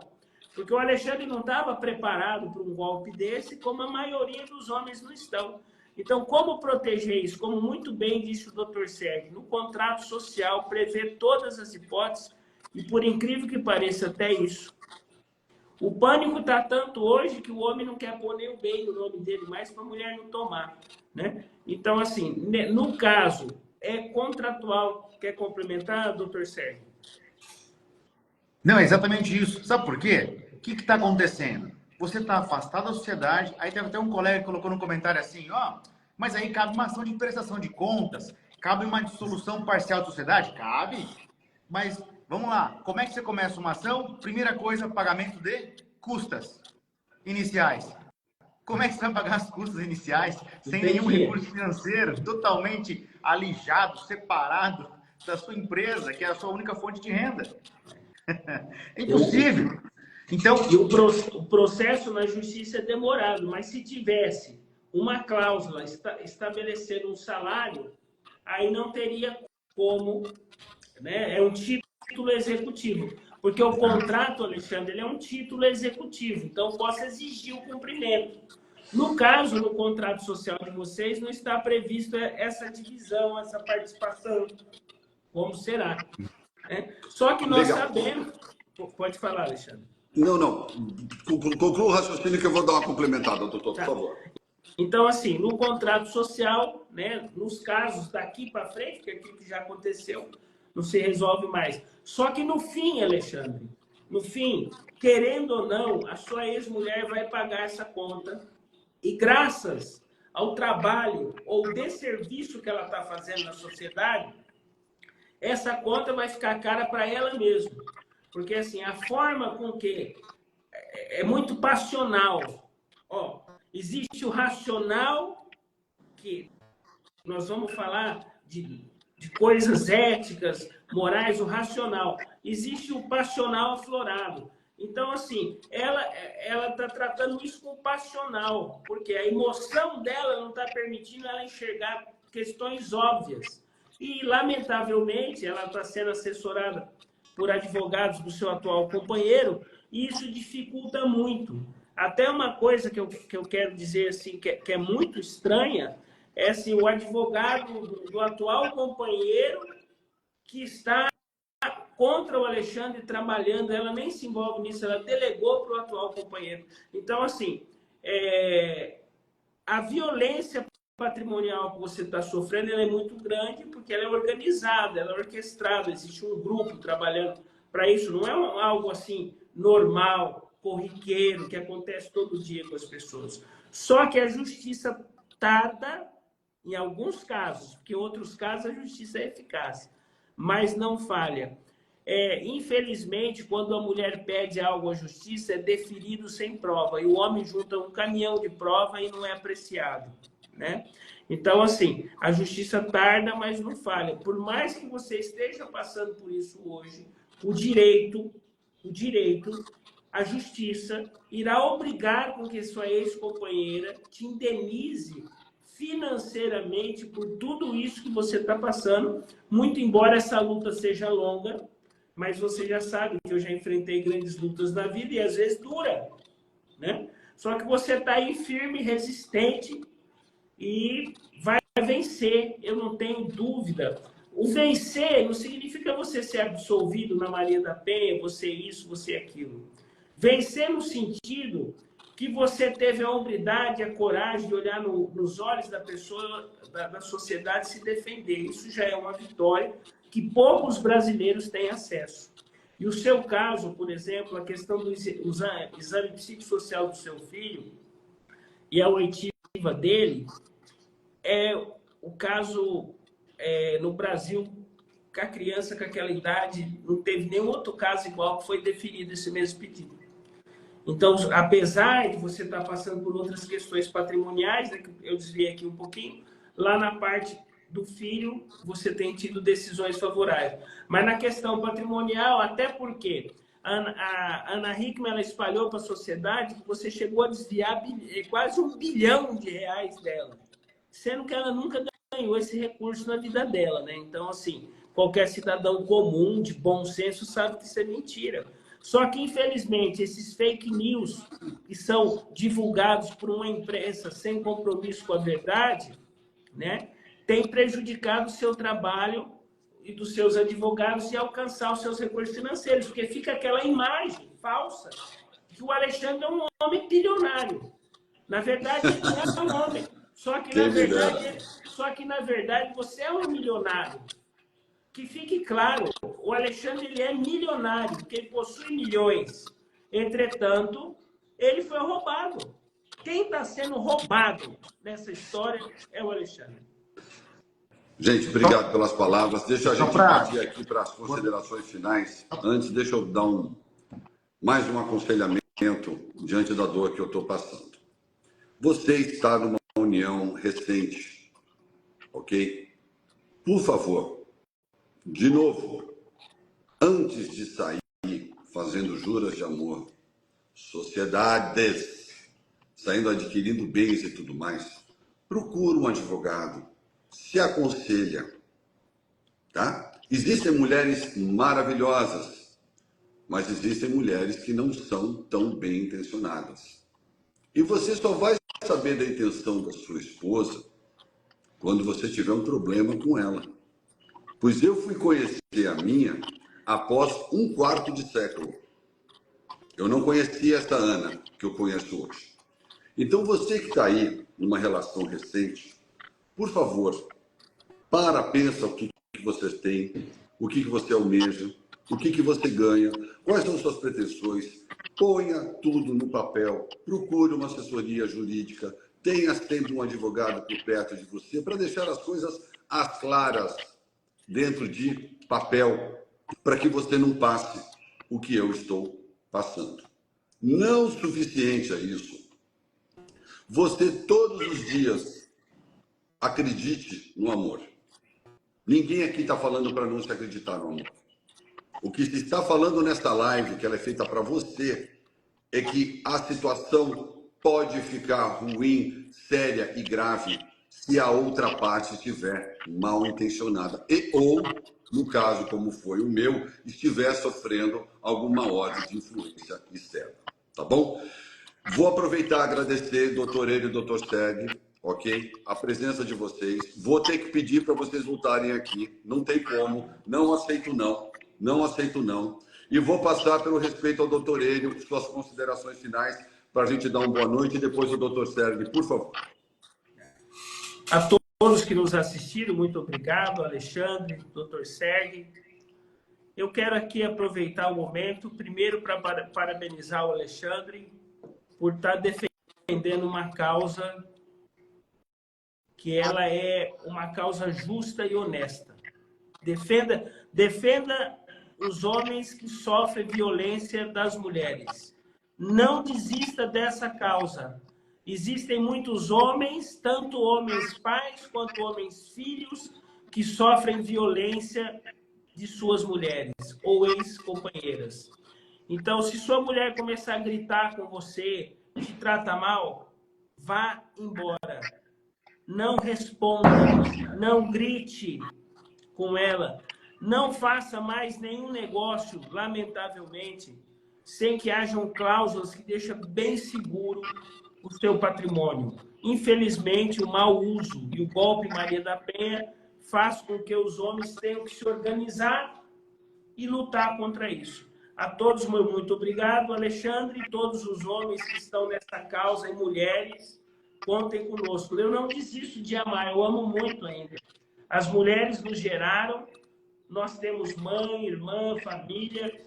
Porque o Alexandre não estava preparado para um golpe desse, como a maioria dos homens não estão. Então, como proteger isso? Como muito bem disse o doutor Sérgio, no contrato social, prever todas as hipóteses, e por incrível que pareça, até isso. O pânico está tanto hoje que o homem não quer pôr nem o bem no nome dele mais para a mulher não tomar, né? Então, assim, no caso é contratual. Quer complementar, doutor Sérgio? Não, é exatamente isso. Sabe por quê? O que está acontecendo? Você está afastado da sociedade, aí teve até um colega que colocou no comentário assim, ó, mas aí cabe uma ação de prestação de contas, cabe uma dissolução parcial da sociedade? Cabe, mas vamos lá, como é que você começa uma ação? Primeira coisa, pagamento de custas iniciais. Como é que você vai pagar as custas iniciais sem nenhum recurso financeiro, totalmente alijado, separado da sua empresa, que é a sua única fonte de renda? É impossível. Então, e o processo na justiça é demorado, mas se tivesse uma cláusula estabelecendo um salário, aí não teria como, né? É um título executivo. Porque o contrato, Alexandre, ele é um título executivo, então posso exigir o cumprimento. No caso, no contrato social de vocês, não está previsto essa divisão, essa participação, como será. Né? Só que nós sabemos... Pode falar, Alexandre. Não. Conclua o raciocínio que eu vou dar uma complementada, doutor, por favor. Então, assim, no contrato social, né, nos casos daqui para frente, que é aquilo que já aconteceu, não se resolve mais. Só que no fim, Alexandre, no fim, querendo ou não, a sua ex-mulher vai pagar essa conta e graças ao trabalho ou desserviço que ela está fazendo na sociedade, essa conta vai ficar cara para ela mesma. Porque, assim, a forma com que é muito passional. Ó, existe o racional, que nós vamos falar de coisas éticas, morais, o racional. Existe o passional aflorado. Então, assim, ela está tratando isso com passional, porque a emoção dela não está permitindo ela enxergar questões óbvias. E, lamentavelmente, ela está sendo assessorada por advogados do seu atual companheiro, e isso dificulta muito. Até uma coisa que eu quero dizer assim, que é muito estranha, é assim, o advogado do atual companheiro que está contra o Alexandre trabalhando, ela nem se envolve nisso, ela delegou para o atual companheiro. Então, assim, a violência patrimonial que você está sofrendo, ela é muito grande porque ela é organizada, ela é orquestrada, existe um grupo trabalhando para isso, não é algo assim normal, corriqueiro, que acontece todo dia com as pessoas. Só que a justiça tarda em alguns casos, porque em outros casos a justiça é eficaz, mas não falha. Infelizmente, quando a mulher pede algo à justiça, é deferido sem prova, e o homem junta um caminhão de prova e não é apreciado. Né? Então, assim, a justiça tarda, mas não falha. Por mais que você esteja passando por isso hoje, o direito, a justiça irá obrigar com que sua ex-companheira te indenize financeiramente por tudo isso que você está passando, muito embora essa luta seja longa, mas você já sabe que eu já enfrentei grandes lutas na vida e às vezes dura, né? Só que você está aí firme, resistente, e vai vencer, eu não tenho dúvida. O vencer não significa você ser absolvido na Maria da Penha, você isso, você aquilo. Vencer no sentido que você teve a hombridade, a coragem de olhar nos olhos da pessoa, da sociedade, se defender. Isso já é uma vitória que poucos brasileiros têm acesso. E o seu caso, por exemplo, a questão do exame psicossocial do seu filho e a oitiva dele, é o caso no Brasil, que a criança com aquela idade não teve nenhum outro caso igual que foi deferido esse mesmo pedido. Então, apesar de você estar passando por outras questões patrimoniais, né, que eu desviei aqui um pouquinho, lá na parte do filho, você tem tido decisões favoráveis. Mas na questão patrimonial, até porque a Ana Hickman, ela espalhou para a sociedade que você chegou a desviar quase R$1 bilhão dela, sendo que ela nunca ganhou esse recurso na vida dela, né? Então, assim, qualquer cidadão comum, de bom senso, sabe que isso é mentira. Só que, infelizmente, esses fake news que são divulgados por uma imprensa sem compromisso com a verdade, né, tem prejudicado o seu trabalho e dos seus advogados em alcançar os seus recursos financeiros, porque fica aquela imagem falsa que o Alexandre é um homem bilionário. Na verdade, ele não é um homem. Só que, na verdade, Só que, na verdade, você é um milionário. Que fique claro, o Alexandre ele é milionário, porque ele possui milhões. Entretanto, ele foi roubado. Quem está sendo roubado nessa história é o Alexandre. Gente, obrigado pelas palavras. Deixa a gente partir aqui para as considerações finais. Antes, deixa eu dar mais um aconselhamento diante da dor que eu estou passando. Você está numa união recente, ok? Por favor, de novo, antes de sair fazendo juras de amor, sociedades, saindo adquirindo bens e tudo mais, procura um advogado, se aconselha, tá? Existem mulheres maravilhosas, mas existem mulheres que não são tão bem intencionadas. E você só vai saber da intenção da sua esposa quando você tiver um problema com ela. Pois eu fui conhecer a minha após 1/4 de século. Eu não conhecia essa Ana que eu conheço hoje. Então você que está aí numa relação recente, por favor, pensa o que vocês têm, o que você almeja, o que você ganha, quais são suas pretensões, ponha tudo no papel, procure uma assessoria jurídica, tenha sempre um advogado por perto de você para deixar as coisas às claras dentro de papel, para que você não passe o que eu estou passando. Não suficiente a isso, você todos os dias acredite no amor. Ninguém aqui está falando para não se acreditar no amor. O que se está falando nesta live, que ela é feita para você, é que a situação pode ficar ruim, séria e grave se a outra parte estiver mal intencionada. Ou, no caso como foi o meu, estiver sofrendo alguma ordem de influência externa. Tá bom? Vou aproveitar e agradecer, doutor Enio e doutor Sergue, ok? A presença de vocês. Vou ter que pedir para vocês voltarem aqui. Não tem como. Não aceito não. Não aceito não. E vou passar pelo respeito ao doutor Enio, suas considerações finais, para a gente dar uma boa noite, e depois o doutor Sergue, por favor. A todos que nos assistiram, muito obrigado, Alexandre, doutor Sergue. Eu quero aqui aproveitar o momento, primeiro, para parabenizar o Alexandre por estar defendendo uma causa que ela é uma causa justa e honesta. Defenda os homens que sofrem violência das mulheres. Não desista dessa causa. Existem muitos homens, tanto homens pais quanto homens filhos, que sofrem violência de suas mulheres ou ex-companheiras. Então, se sua mulher começar a gritar com você, te trata mal, vá embora. Não responda, não grite com ela, não faça mais nenhum negócio, lamentavelmente, sem que hajam cláusulas que deixem bem seguro o seu patrimônio. Infelizmente, o mau uso e o golpe Maria da Penha faz com que os homens tenham que se organizar e lutar contra isso. A todos, muito obrigado, Alexandre, e todos os homens que estão nessa causa e mulheres, contem conosco. Eu não desisto de amar, eu amo muito ainda. As mulheres nos geraram, nós temos mãe, irmã, família,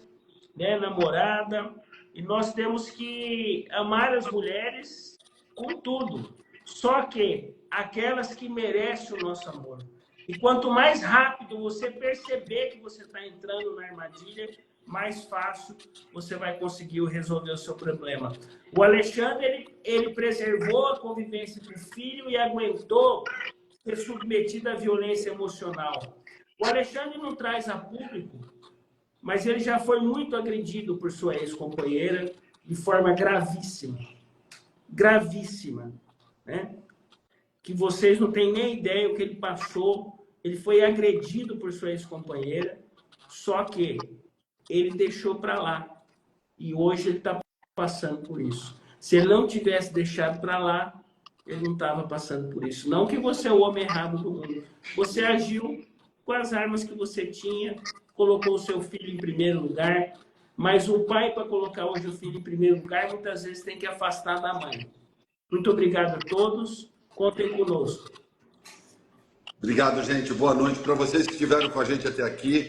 né, namorada, e nós temos que amar as mulheres com tudo. Só que aquelas que merecem o nosso amor. E quanto mais rápido você perceber que você está entrando na armadilha, mais fácil você vai conseguir resolver o seu problema. O Alexandre, ele preservou a convivência com o filho e aguentou ser submetido à violência emocional. O Alexandre não traz a público, mas ele já foi muito agredido por sua ex-companheira de forma gravíssima. Gravíssima, né? Que vocês não têm nem ideia o que ele passou. Ele foi agredido por sua ex-companheira, só que ele deixou para lá. E hoje ele está passando por isso. Se ele não tivesse deixado para lá, ele não estava passando por isso. Não que você é o homem errado do mundo. Você agiu com as armas que você tinha, colocou o seu filho em primeiro lugar, mas o pai, para colocar hoje o filho em primeiro lugar, muitas vezes tem que afastar da mãe. Muito obrigado a todos. Contem conosco. Obrigado, gente. Boa noite para vocês que estiveram com a gente até aqui.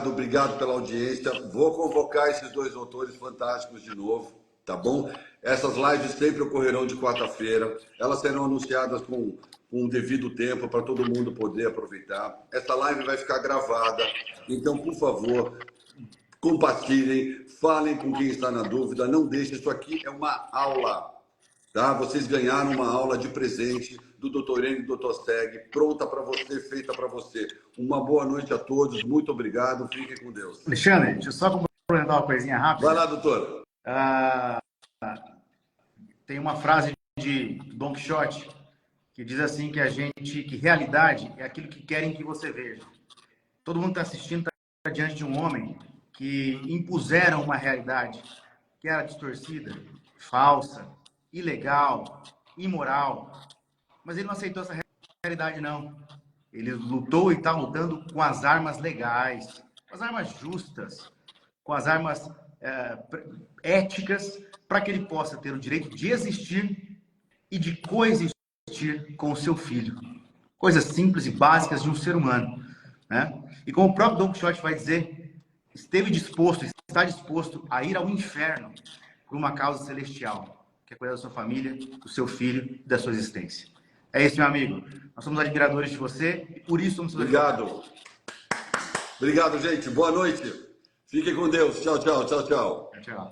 Obrigado pela audiência. Vou convocar esses dois doutores fantásticos de novo, tá bom? Essas lives sempre ocorrerão de quarta-feira. Elas serão anunciadas com o devido tempo para todo mundo poder aproveitar. Essa live vai ficar gravada, então, por favor, compartilhem, falem com quem está na dúvida, não deixem. Isso aqui é uma aula, tá? Vocês ganharam uma aula de presente do Dr. Enio e do Dr. Seg, pronta para você, feita para você. Uma boa noite a todos, muito obrigado, fiquem com Deus. Alexandre, deixa eu só complementar uma coisinha rápida. Vai lá, doutor. Tem uma frase de Don Quixote que diz assim que realidade é aquilo que querem que você veja. Todo mundo está assistindo, está diante de um homem que impuseram uma realidade que era distorcida, falsa, ilegal, imoral. Mas ele não aceitou essa realidade, não. Ele lutou e está lutando com as armas legais, com as armas justas, com as armas éticas, para que ele possa ter o direito de existir e de coexistir com o seu filho. Coisas simples e básicas de um ser humano, né? E como o próprio Don Quixote vai dizer, está disposto a ir ao inferno por uma causa celestial, que é cuidar da sua família, do seu filho e da sua existência. É isso, meu amigo. Nós somos admiradores de você e por isso somos... Obrigado. Obrigado, gente. Boa noite. Fiquem com Deus. Tchau, tchau, tchau, tchau. Tchau.